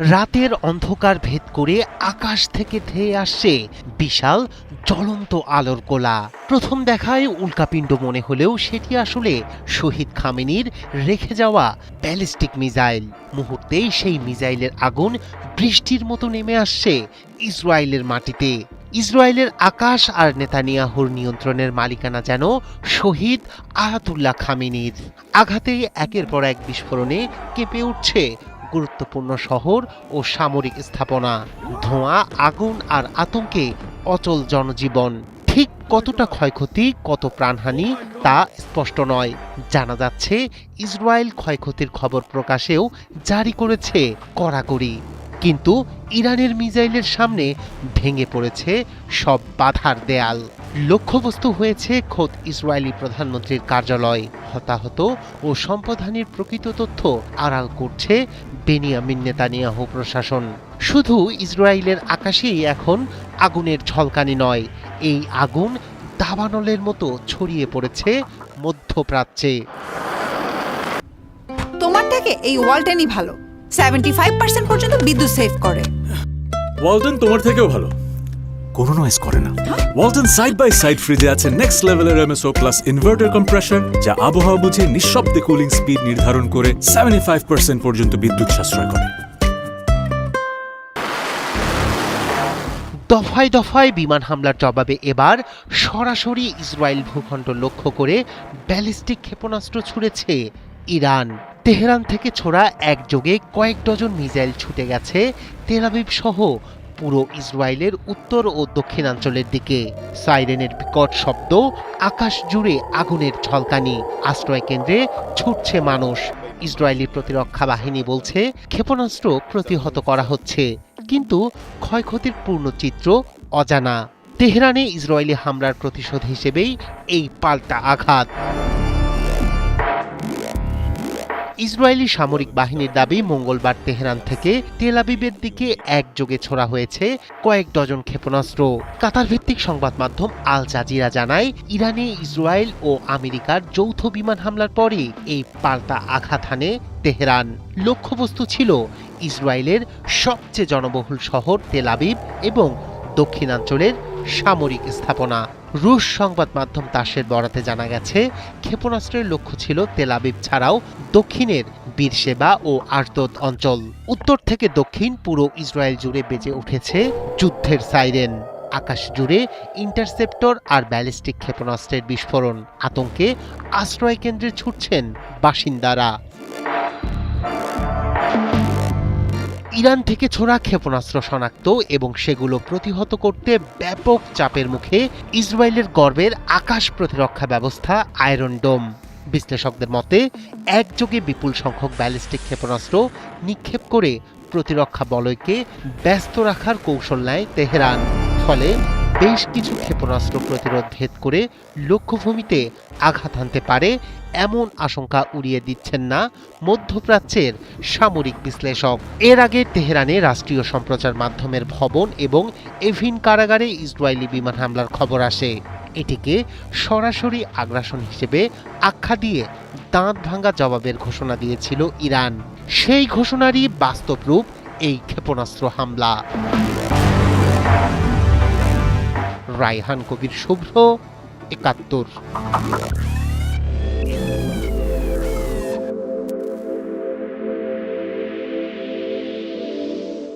রাতের অন্ধকার ভেদ করে আকাশ থেকে ধেয়ে আসছে বিশাল জ্বলন্ত আলোর গোলা। প্রথম দেখায় উল্কাপিণ্ড মনে হলেও সেটি আসলে শহীদ খামেনির রেখে যাওয়া ব্যালিস্টিক মিসাইল। মুহূর্তেই সেই মিসাইলের আগুন বৃষ্টির মতো নেমে আসছে ইসরায়েলের মাটিতে। ইসরায়েলের আকাশ আর নেতানিয়াহুর নিয়ন্ত্রণের মালিকানা যেন শহীদ আয়াতুল্লাহ খামেনির। আঘাতে একের পর এক বিস্ফোরণে কেঁপে উঠছে গুরুত্বপূর্ণ শহর ও সামরিক স্থাপনা। ধোঁয়া, আগুন আর আতঙ্কে অচল জনজীবন। ঠিক কতটা ক্ষয়ক্ষতি, কত প্রাণহানি তা স্পষ্ট নয়। জানা যাচ্ছে ইসরায়েল ক্ষয়ক্ষতির খবর প্রকাশেও জারি করেছে কড়াকড়ি। কিন্তু ইরানের মিসাইলের সামনে ভেঙে পড়েছে সব বাধার দেয়াল। লক্ষ্যবস্তু হয়েছে খোদ ইসরায়েলি প্রধানমন্ত্রীর কার্যালয়। হতাহত ও সম্পদহানির প্রকৃত তথ্য আড়াল করছে বেনিয়ামিন নেতানিয়াহু প্রশাসন। শুধু ইসরায়েলের আকাশেই এখন আগুনের ঝলকানি নয়, এই আগুন দাবানলের মতো ছড়িয়ে পড়েছে মধ্যপ্রাচ্যে। তোমার থেকে এই ওয়ালটেনই ভালো। 75% পর্যন্ত বিদ্যুৎ সেভ করে। ওয়ালটন তোমার থেকেও ভালো, কোনো নয়েজ করে না। ওয়ালটন সাইড বাই সাইড ফ্রিজে আছে নেক্সট লেভেলের এমএসও প্লাস ইনভার্টার কম্প্রেসর, যা আবহাওয়া বুঝে নিঃশব্দে কুলিং স্পিড নির্ধারণ করে 75% পর্যন্ত বিদ্যুৎ সাশ্রয় করে। দফায় দফায় বিমান হামলার জবাবে এবার সরাসরি ইসরায়েল ভূখণ্ড লক্ষ্য করে ব্যালিস্টিক ক্ষেপণাস্ত্র ছুড়েছে ইরান। তেহরান থেকে ছোড়া একযোগে কয়েক ডজন মিসাইল ছুটে গেছে তেল আবিব সহ পুরো ইসরায়েলের উত্তর ও দক্ষিণাঞ্চলের দিকে। সাইরেনের বিকট শব্দ, আকাশ জুড়ে আগুনের ঝলকানি, আশ্রয় কেন্দ্রে ছুটছে মানুষ। ইসরায়েলি প্রতিরক্ষা বাহিনী বলছে ক্ষেপণাস্ত্র প্রতিহত করা হচ্ছে, কিন্তু ক্ষয়ক্ষতির পূর্ণ চিত্র অজানা। তেহরানে ইসরায়েলি হামলার প্রতিশোধ হিসেবেই এই পাল্টা আঘাত। ইসরায়েলি সামরিক বাহিনীর দাবি, মঙ্গলবার তেহরান থেকে তেল আবিবের দিকে একযোগে ছোড়া হয়েছে কয়েক ডজন ক্ষেপণাস্ত্র। কাতার ভিত্তিক সংবাদ মাধ্যম আল জাজিরা জানায়, ইরানে ইসরায়েল ও আমেরিকার যৌথ বিমান হামলার পরে এই পাল্টা আঘাত হানে তেহরান। লক্ষ্যবস্তু ছিল ইসরায়েলের সবচেয়ে জনবহুল শহর তেল আবিব এবং দক্ষিণাঞ্চলের সামরিক স্থাপনা। রুশ সংবাদ মাধ্যম তাসের বরাতে জানা গেছে, ক্ষেপণাস্ত্রের লক্ষ্য ছিল তেল আবিব ছাড়াও দক্ষিণের বীরশেবা ও আশদোদ অঞ্চল। উত্তর থেকে দক্ষিণ পুরো ইসরায়েল জুড়ে বেজে উঠেছে যুদ্ধের সাইরেন। আকাশ জুড়ে ইন্টারসেপ্টর আর ব্যালিস্টিক ক্ষেপণাস্ত্রের বিস্ফোরণ। আতঙ্কে আশ্রয় কেন্দ্রে ছুটছেন বাসিন্দারা। ইরান থেকে ছোড়া ক্ষেপণাস্ত্র শনাক্ত এবং সেগুলো প্রতিহত করতে ব্যাপক চাপের মুখে ইসরায়েলের গর্বের আকাশ প্রতিরক্ষা ব্যবস্থা আয়রন ডোম। বিশ্লেষকদের মতে, একযোগে বিপুল সংখ্যক ব্যালিস্টিক ক্ষেপণাস্ত্র নিক্ষেপ করে প্রতিরক্ষা বলয়কে ব্যস্ত রাখার কৌশল নেয় তেহরান। ফলে বেশ কিছু ক্ষেপণাস্ত্র প্রতিরোধ ভেদ করে লক্ষ্যভূমিতে আঘাত হানতে পারে, এমন আশঙ্কা উড়িয়ে দিচ্ছেন না মধ্যপ্রাচ্যের সামরিক বিশ্লেষক। এর আগে তেহরানে রাষ্ট্রীয় সম্প্রচার মাধ্যমের ভবন এবং এভিন কারাগারে ইসরায়েলি বিমান হামলার খবর আসে। এটিকে সরাসরি আগ্রাসন হিসেবে আখ্যা দিয়ে দাঁত ভাঙা জবাবের ঘোষণা দিয়েছিল ইরান। সেই ঘোষণারই বাস্তব রূপ এই ক্ষেপণাস্ত্র হামলা। রায়হান কবির, শুভ্র, ৭১।